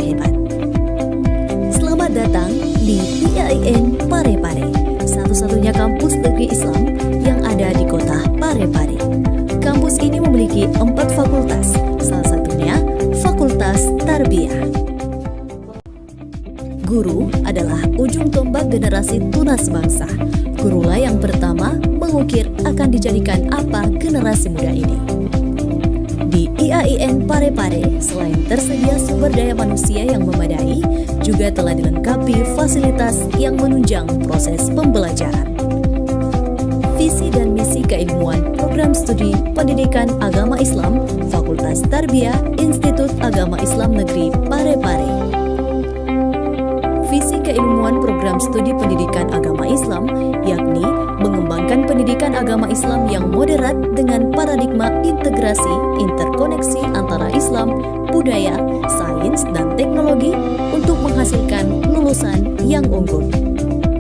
hebat. Selamat datang di IAIN Parepare, satu-satunya kampus negeri Islam yang ada di kota Parepare. Kampus ini memiliki 4 fakultas, salah satunya Fakultas Tarbiyah. Guru adalah ujung tombak generasi tunas bangsa. Gurulah yang pertama mengukir akan dijadikan apa generasi muda ini. Di IAIN Parepare, selain tersedia sumber daya manusia yang memadai, juga telah dilengkapi fasilitas yang menunjang proses pembelajaran. Visi dan misi keilmuan Program Studi Pendidikan Agama Islam Fakultas Tarbiyah Institut Agama Islam Negeri Parepare. Visi keilmuan Program Studi Pendidikan Agama Islam yakni mengembangkan pendidikan agama Islam yang moderat dengan paradigma integrasi interkoneksi antara Islam, budaya, sains, dan teknologi untuk menghasilkan lulusan yang unggul.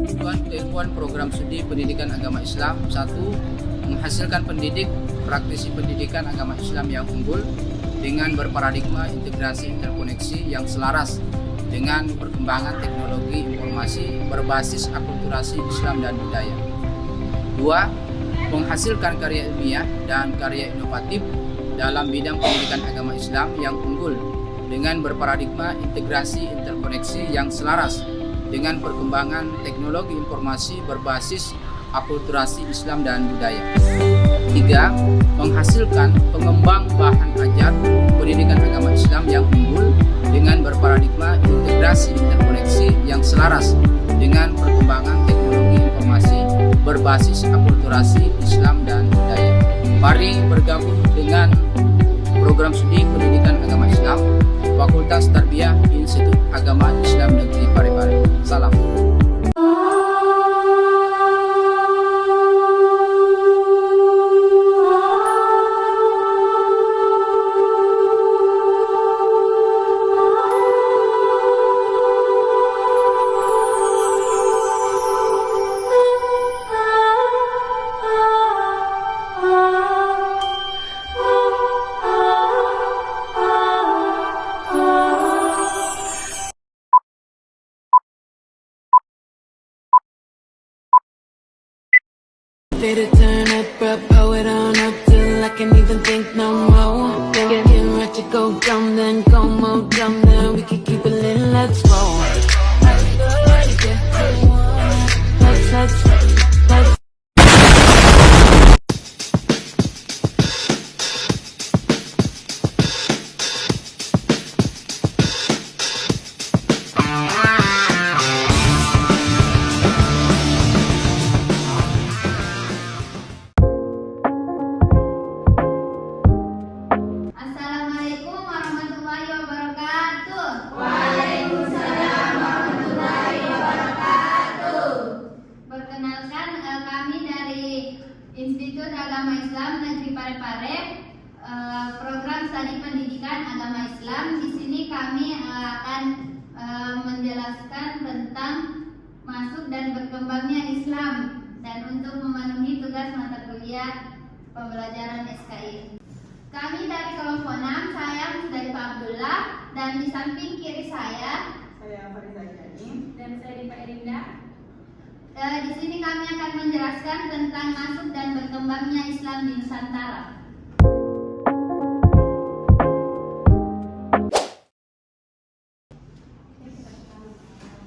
Tujuan keilmuan Program Studi Pendidikan Agama Islam 1. Menghasilkan pendidik praktisi pendidikan agama Islam yang unggul dengan berparadigma integrasi interkoneksi yang selaras dengan perkembangan teknologi informasi berbasis akulturasi Islam dan budaya. 2. Menghasilkan karya ilmiah dan karya inovatif dalam bidang pendidikan agama Islam yang unggul dengan berparadigma integrasi interkoneksi yang selaras dengan perkembangan teknologi informasi berbasis akulturasi Islam dan budaya. 3. Menghasilkan pengembang bahan ajar pendidikan agama Islam yang unggul dengan berparadigma integrasi interkoneksi yang selaras dengan perkembangan teknologi informasi berbasis akulturasi Islam dan budaya. Mari bergabung dengan Program Studi Pendidikan Agama Islam Fakultas Tarbiyah Institut Agama Islam Negeri Parepare. Salam. They to turn up, bro, blow it on up till I can't even think no more. Get ready to go dumb, then go more dumb, then we can keep it lit, let's go. Let's Assalamualaikum warahmatullahi wabarakatuh. Waalaikumsalam warahmatullahi wabarakatuh. Perkenalkan, kami dari Institut Agama Islam Negeri Parepare, program studi pendidikan agama Islam. Di sini kami akan menjelaskan tentang masuk dan berkembangnya Islam dan untuk memenuhi tugas mata kuliah pembelajaran SKI. Kami dari kelompok 6, saya Musdalifah Abdullah, dan di samping kiri saya Fariza Jani dan saya Dipa Erinda. Di sini kami akan menjelaskan tentang masuk dan berkembangnya Islam di Nusantara.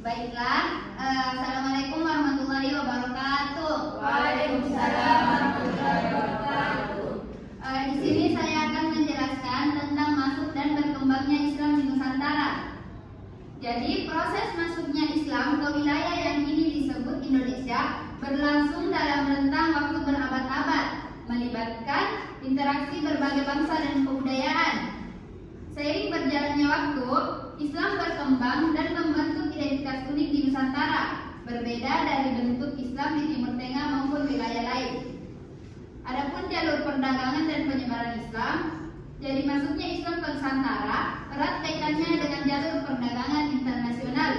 Baiklah, Assalamualaikum warahmatullahi wabarakatuh. Waalaikumsalam warahmatullahi wabarakatuh. Di sini saya akan menjelaskan tentang masuk dan berkembangnya Islam di Nusantara. Jadi, proses masuknya Islam ke wilayah yang kini disebut Indonesia berlangsung dalam rentang waktu berabad-abad, melibatkan interaksi berbagai bangsa dan kebudayaan. Seiring berjalannya waktu, Islam berkembang dan membentuk identitas unik di Nusantara, berbeda dari bentuk Islam di Timur Tengah maupun wilayah lain. Adapun jalur perdagangan dan penyebaran Islam, jadi masuknya Islam ke Nusantara erat kaitannya dengan jalur perdagangan internasional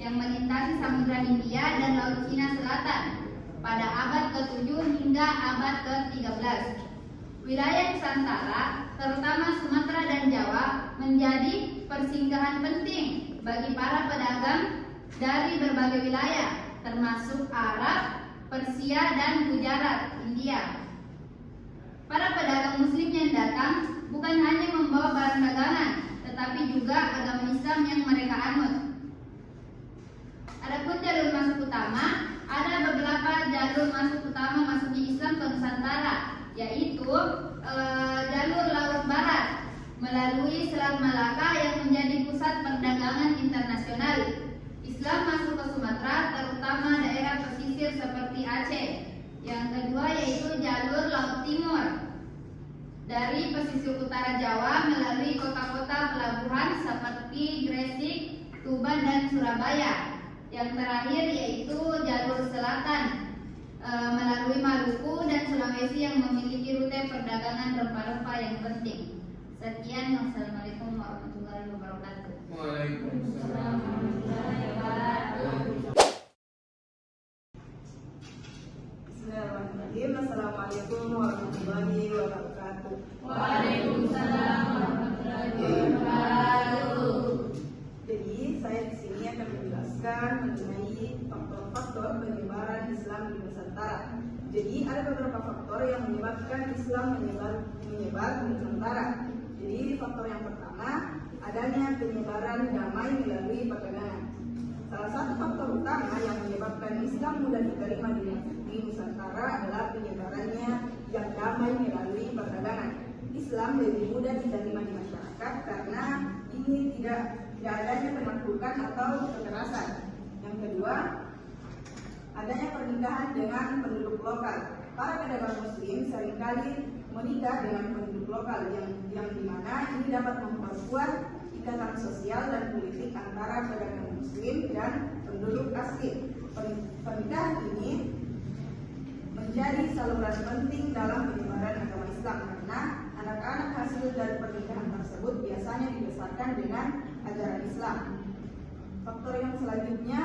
yang melintasi Samudra Hindia dan Laut Cina Selatan pada abad ke-7 hingga abad ke-13. Wilayah Nusantara, terutama Sumatera dan Jawa, menjadi persinggahan penting bagi para pedagang dari berbagai wilayah, termasuk Arab, Persia, dan Gujarat, India. Para pedagang muslim yang datang bukan hanya membawa barang dagangan, tetapi juga agama Islam yang mereka anut. Adapun jalur masuk utama, ada beberapa jalur masuk utama masuknya Islam ke Nusantara, yaitu jalur Laut Barat melalui Selat Malaka yang menjadi pusat perdagangan internasional. Islam masuk ke Sumatera, terutama daerah pesisir seperti Aceh. Yang kedua yaitu jalur Laut Timur dari pesisir utara Jawa melalui kota-kota pelabuhan seperti Gresik, Tuban, dan Surabaya. Yang terakhir yaitu jalur selatan melalui Maluku dan Sulawesi yang memiliki rute perdagangan rempah-rempah yang penting. Sekian, wassalamualaikum warahmatullahi wabarakatuh. Waalaikumsalam. Bismillahirrahmanirrahim. Assalamualaikum warahmatullahi wabarakatuh. Waalaikumsalam warahmatullahi wabarakatuh. Jadi saya di sini akan menjelaskan mengenai faktor-faktor penyebaran Islam di Nusantara. Jadi ada beberapa faktor yang menyebabkan Islam menyebar di Nusantara. Jadi faktor yang pertama, adanya penyebaran damai melalui perdagangan. Salah satu faktor utama yang menyebabkan Islam mudah diterima di Nusantara adalah penyebarannya yang damai melalui perdagangan. Islam lebih mudah diterima di masyarakat karena ini tidak adanya penaklukan atau kekerasan. Yang kedua, adanya pernikahan dengan penduduk lokal. Para pedagang muslim seringkali menikah dengan penduduk lokal yang dimana ini dapat memperkuat ikatan sosial dan politik antara pedagang muslim dan penduduk asli. Pernikahan ini menjadi saluran penting dalam penyebaran agama Islam karena anak-anak hasil dari pernikahan tersebut biasanya dibesarkan dengan ajaran Islam. Faktor yang selanjutnya,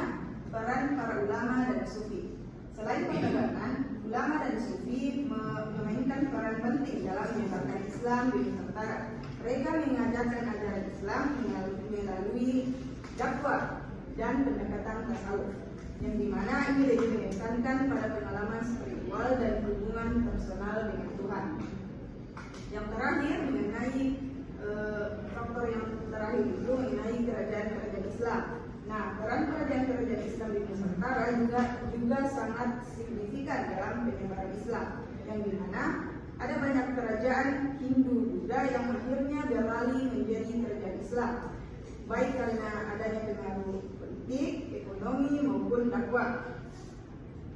peran para ulama dan sufi. Selain perdagangan, ulama dan sufi memainkan peran penting dalam menyebarkan Islam di Nusantara. Mereka mengajarkan ajaran Islam melalui dakwah dan pendekatan tasawuf, yang dimana ini lebih menekankan pada pengalaman spiritual dan hubungan personal dengan Tuhan. Yang terakhir mengenai faktor yang terakhir itu mengenai kerajaan-kerajaan Islam. Nah, peran kerajaan-kerajaan Islam di Nusantara juga sangat signifikan dalam penyebaran Islam, yang dimana ada banyak kerajaan Hindu-Buddha yang akhirnya beralih menjadi kerajaan Islam, baik karena adanya pengaruh politik, ekonomi maupun dakwah.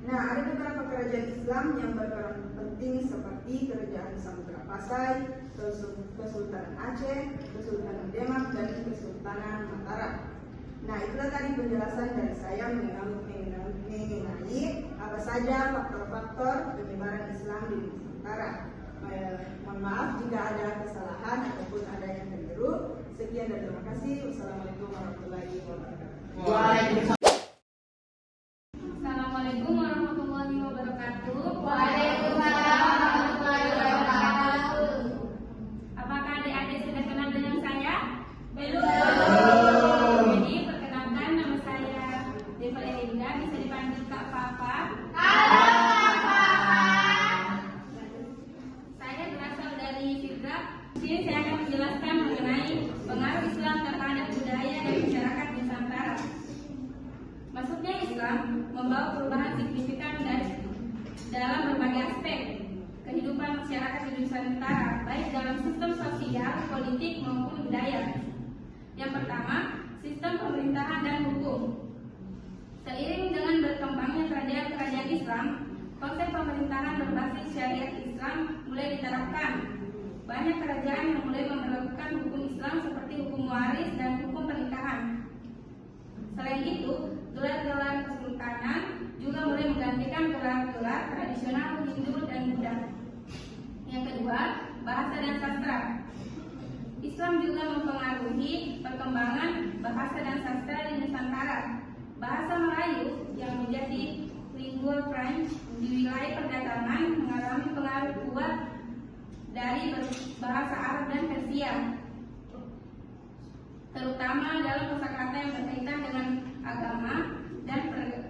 Nah, ada beberapa kerajaan Islam yang berperan penting seperti Kerajaan Samudra Pasai, Kesultanan Aceh, Kesultanan Demak, dan Kesultanan Mataram. Nah, itulah tadi penjelasan dari saya mengenai apa saja faktor-faktor penyebaran Islam di Nusantara. Mohon maaf jika ada kesalahan ataupun ada yang keliru. Sekian dan terima kasih. Wassalamualaikum warahmatullahi wabarakatuh. Assalamualaikum warahmatullahi wabarakatuh. Waalaikumsalam warahmatullahi wabarakatuh. Apakah adik-adik sudah kenal dengan saya? Belum. Jadi perkenalkan, nama saya Deva Elinda, bisa dipanggil Kak Papa. Saya berasal dari Sidrap. Di sini saya akan menjelaskan mengenai pengaruh Islam terhadap budaya dan masyarakat Nusantara. Masuknya Islam membawa perubahan signifikan dalam berbagai aspek kehidupan masyarakat di Nusantara, baik dalam sistem sosial, politik maupun budaya. Yang pertama, sistem pemerintahan dan hukum. Seiring dengan berkembangnya kerajaan-kerajaan Islam, konsep pemerintahan berbasis syariat Islam mulai diterapkan. Banyak kerajaan yang mulai menerapkan hukum Islam seperti hukum waris dan hukum pernikahan. Selain itu, gelar-gelar kesultanan juga mulai menggantikan gelar-gelar tradisional Hindu dan Buddha. Yang kedua, bahasa dan sastra. Islam juga mempengaruhi perkembangan bahasa dan sastra di Nusantara. Bahasa Melayu yang menjadi lingua franca di wilayah perdagangan mengalami pengaruh kuat dari bahasa Arab dan Persia. terutama dalam kosakata yang berkaitan dengan agama dan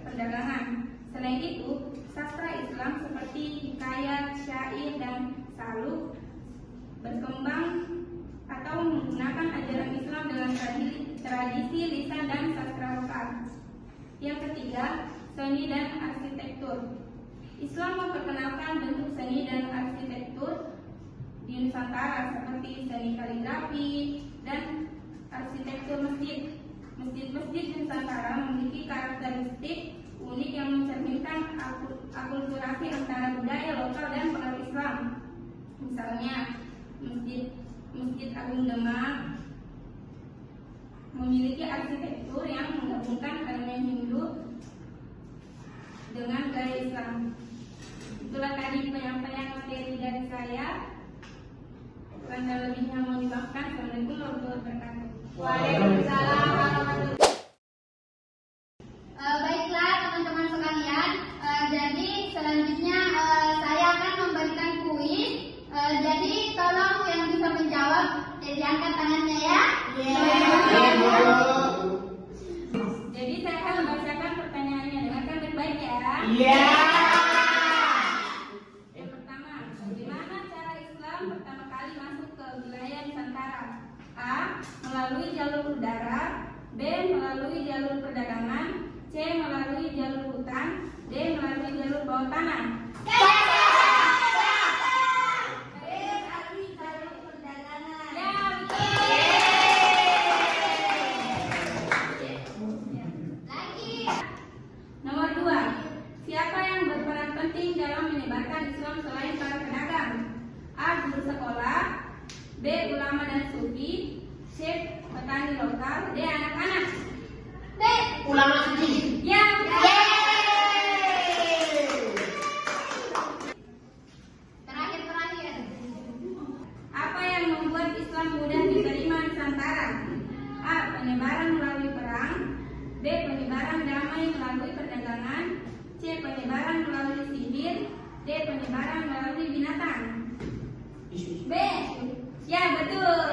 perdagangan. Selain itu, sastra Islam seperti hikayat, syair, dan saluk berkembang atau menggunakan ajaran Islam dengan tradisi lisan dan sastra lokal. Yang ketiga, seni dan arsitektur. Islam memperkenalkan bentuk seni dan arsitektur di Nusantara seperti seni kaligrafi dan arsitektur masjid. Masjid-masjid Nusantara memiliki karakteristik unik yang mencerminkan akulturasi antara budaya lokal dan pengaruh Islam. Misalnya, Masjid Agung Demak memiliki arsitektur yang menggabungkan elemen Hindu dengan gaya Islam. Itulah tadi penyampaian materi dari saya. Kurang dan lebihnya mohon dimaafkan. Assalamualaikum warahmatullahi wabarakatuh. Waalaikumsalam warahmatullahi wabarakatuh. Baiklah teman-teman sekalian, jadi selanjutnya saya akan memberikan kuis. Jadi tolong yang bisa menjawab diangkat tangannya ya. Jadi saya akan membacakan pertanyaannya. Dengarkan baik-baik ya. Yang pertama, bagaimana cara Islam pertama kali masuk ke wilayah Nusantara? A. Melalui jalur udara. B. Melalui jalur perdagangan. C. Melalui jalur hutan. D. Melalui jalur bawah tanah. Nomor 2. Siapa yang berperan penting dalam menyebarkan Islam selain para pedagang? A. Guru sekolah. B. Ulama dan sufi. C. Petani lokal. D. Anak-anak. B. Ulama suci. Ya. Terakhir. Apa yang membuat Islam mudah diterima Nusantara? A. Penyebaran melalui perang. B. Penyebaran damai melalui perdagangan. C. Penyebaran melalui sihir. D. Penyebaran melalui binatang. B. Ya, betul.